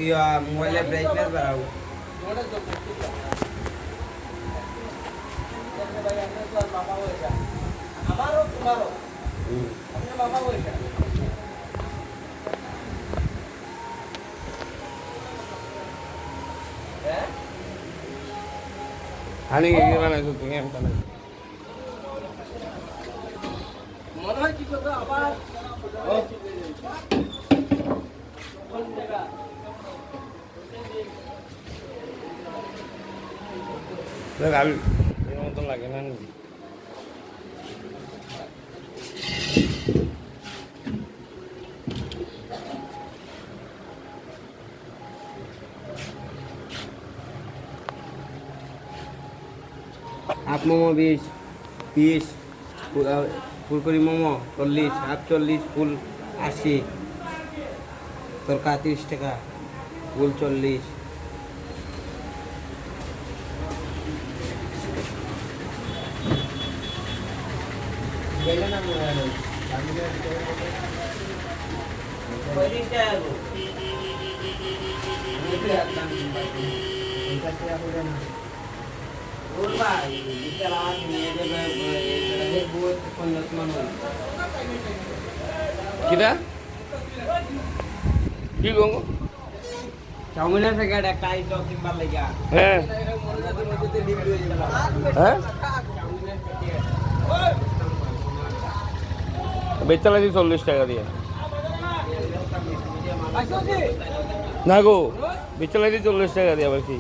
মোবাইলের ব্রাইটনেস বাড়াও। হানি বানাইছো তুমি আমি বানাই মনে হয় কি করবে আবার আমি এর মতন লাগে না নাকি হাফ মোমো 20 ফুলকড়ি মোমো 40, হাফ 40, ফুল 80, তরকা 30 টাকা, ফুল 40। কিটা কি গঙ্গ চাউমিনের প্যাকেট একটা আইটো কিনবার লাগা। হ্যাঁ হ্যাঁ বেচালা দিই 40 টাকা দিয়ে না গো বেচালা দিই 40 টাকা দিয়ে আবার কি